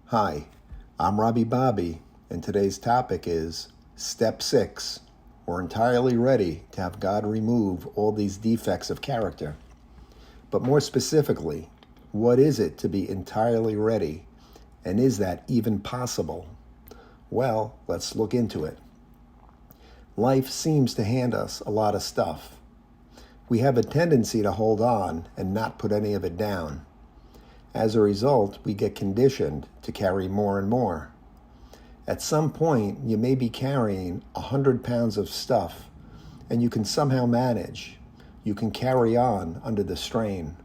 Hi, I'm Robbie Bobby, and today's topic is Step 6. We're entirely ready to have God remove all these defects of character. But more specifically, what is it to be entirely ready, and is that even possible? Well, let's look into it. Life seems to hand us a lot of stuff. We have a tendency to hold on and not put any of it down. As a result, we get conditioned to carry more and more. At some point, you may be carrying 100 pounds of stuff, and you can somehow manage. You can carry on under the strain.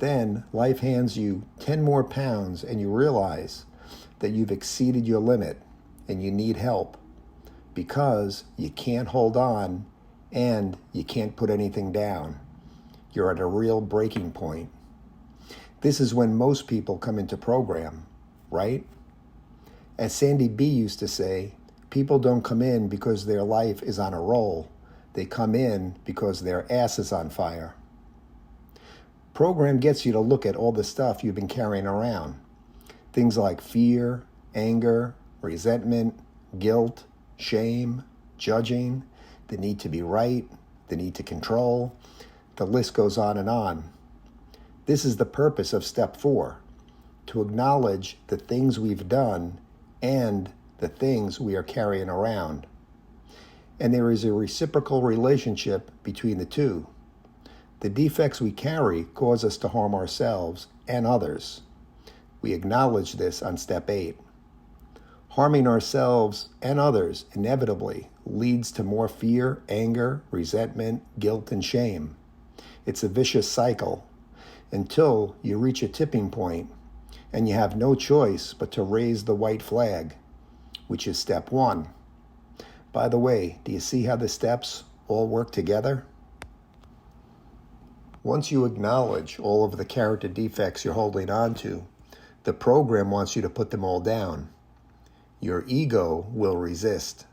Then life hands you 10 more pounds, and you realize that you've exceeded your limit, and you need help, because you can't hold on, and you can't put anything down. You're at a real breaking point. This is when most people come into program, right? As Sandy B used to say, people don't come in because their life is on a roll. They come in because their ass is on fire. Program gets you to look at all the stuff you've been carrying around. Things like fear, anger, resentment, guilt, shame, judging, the need to be right, the need to control. The list goes on and on. This is the purpose of Step 4, to acknowledge the things we've done and the things we are carrying around. And there is a reciprocal relationship between the two. The defects we carry cause us to harm ourselves and others. We acknowledge this on Step 8. Harming ourselves and others inevitably leads to more fear, anger, resentment, guilt, and shame. It's a vicious cycle, until you reach a tipping point and you have no choice but to raise the white flag, which is Step 1. By the way, do you see how the steps all work together? Once you acknowledge all of the character defects you're holding on to, the program wants you to put them all down. Your ego will resist.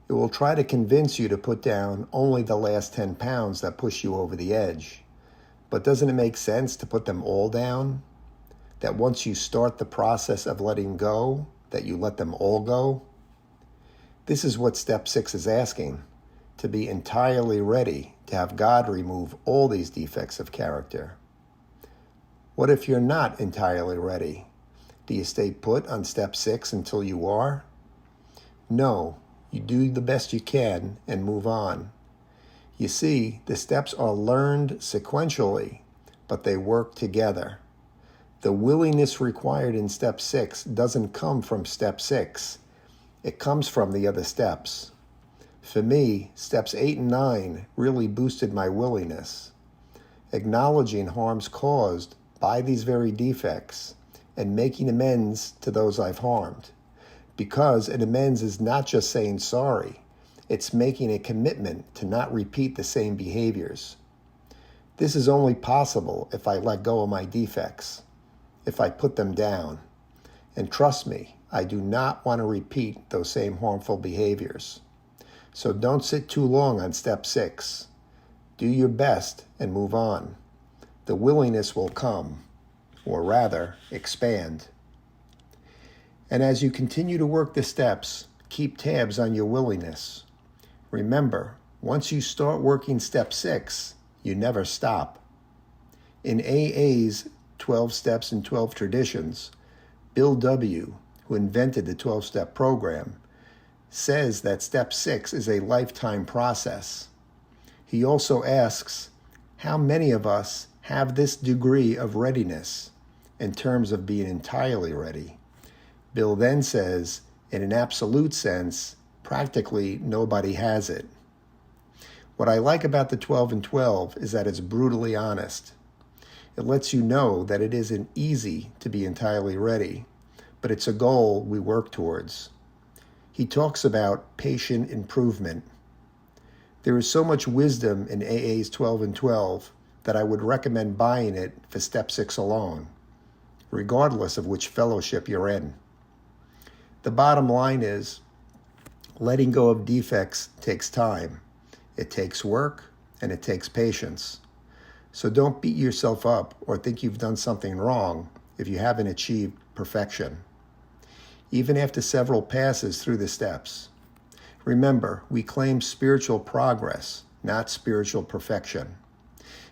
It will try to convince you to put down only the last 10 pounds that push you over the edge. But doesn't it make sense to put them all down? That once you start the process of letting go, that you let them all go? This is what Step 6 is asking, to be entirely ready to have God remove all these defects of character. What if you're not entirely ready? Do you stay put on Step 6 until you are? No, you do the best you can and move on. You see, the steps are learned sequentially, but they work together. The willingness required in Step 6 doesn't come from Step 6. It comes from the other steps. For me, Steps 8 and 9 really boosted my willingness. Acknowledging harms caused by these very defects and making amends to those I've harmed. Because an amends is not just saying sorry. It's making a commitment to not repeat the same behaviors. This is only possible if I let go of my defects, if I put them down. And trust me, I do not want to repeat those same harmful behaviors. So don't sit too long on Step 6. Do your best and move on. The willingness will come, or rather, expand. And as you continue to work the steps, keep tabs on your willingness. Remember, once you start working Step 6, you never stop. In AA's 12 Steps and 12 Traditions, Bill W., who invented the 12-step program, says that Step 6 is a lifetime process. He also asks, how many of us have this degree of readiness in terms of being entirely ready? Bill then says, in an absolute sense, practically nobody has it. What I like about the 12 and 12 is that it's brutally honest. It lets you know that it isn't easy to be entirely ready, but it's a goal we work towards. He talks about patient improvement. There is so much wisdom in AA's 12 and 12 that I would recommend buying it for Step 6 alone, regardless of which fellowship you're in. The bottom line is, letting go of defects takes time. It takes work, and it takes patience. So don't beat yourself up or think you've done something wrong if you haven't achieved perfection, even after several passes through the steps. Remember, we claim spiritual progress, not spiritual perfection.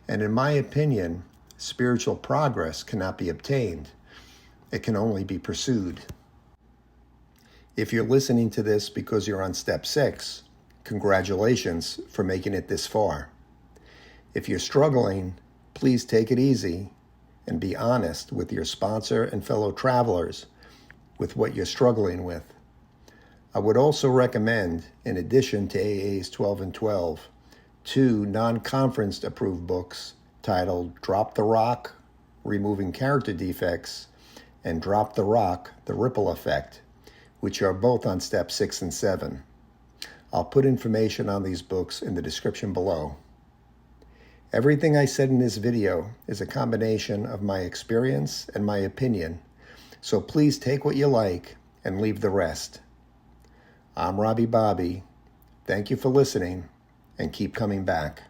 And in my opinion, spiritual progress cannot be obtained. It can only be pursued. If you're listening to this because you're on step 6, congratulations for making it this far. If you're struggling, please take it easy and be honest with your sponsor and fellow travelers with what you're struggling with. I would also recommend, in addition to AA's 12 and 12, 2 non-conference approved books titled Drop the Rock, Removing Character Defects, and Drop the Rock, The Ripple Effect, which are both on step 6 and 7. I'll put information on these books in the description below. Everything I said in this video is a combination of my experience and my opinion, so please take what you like and leave the rest. I'm Robbie Bobby. Thank you for listening, and keep coming back.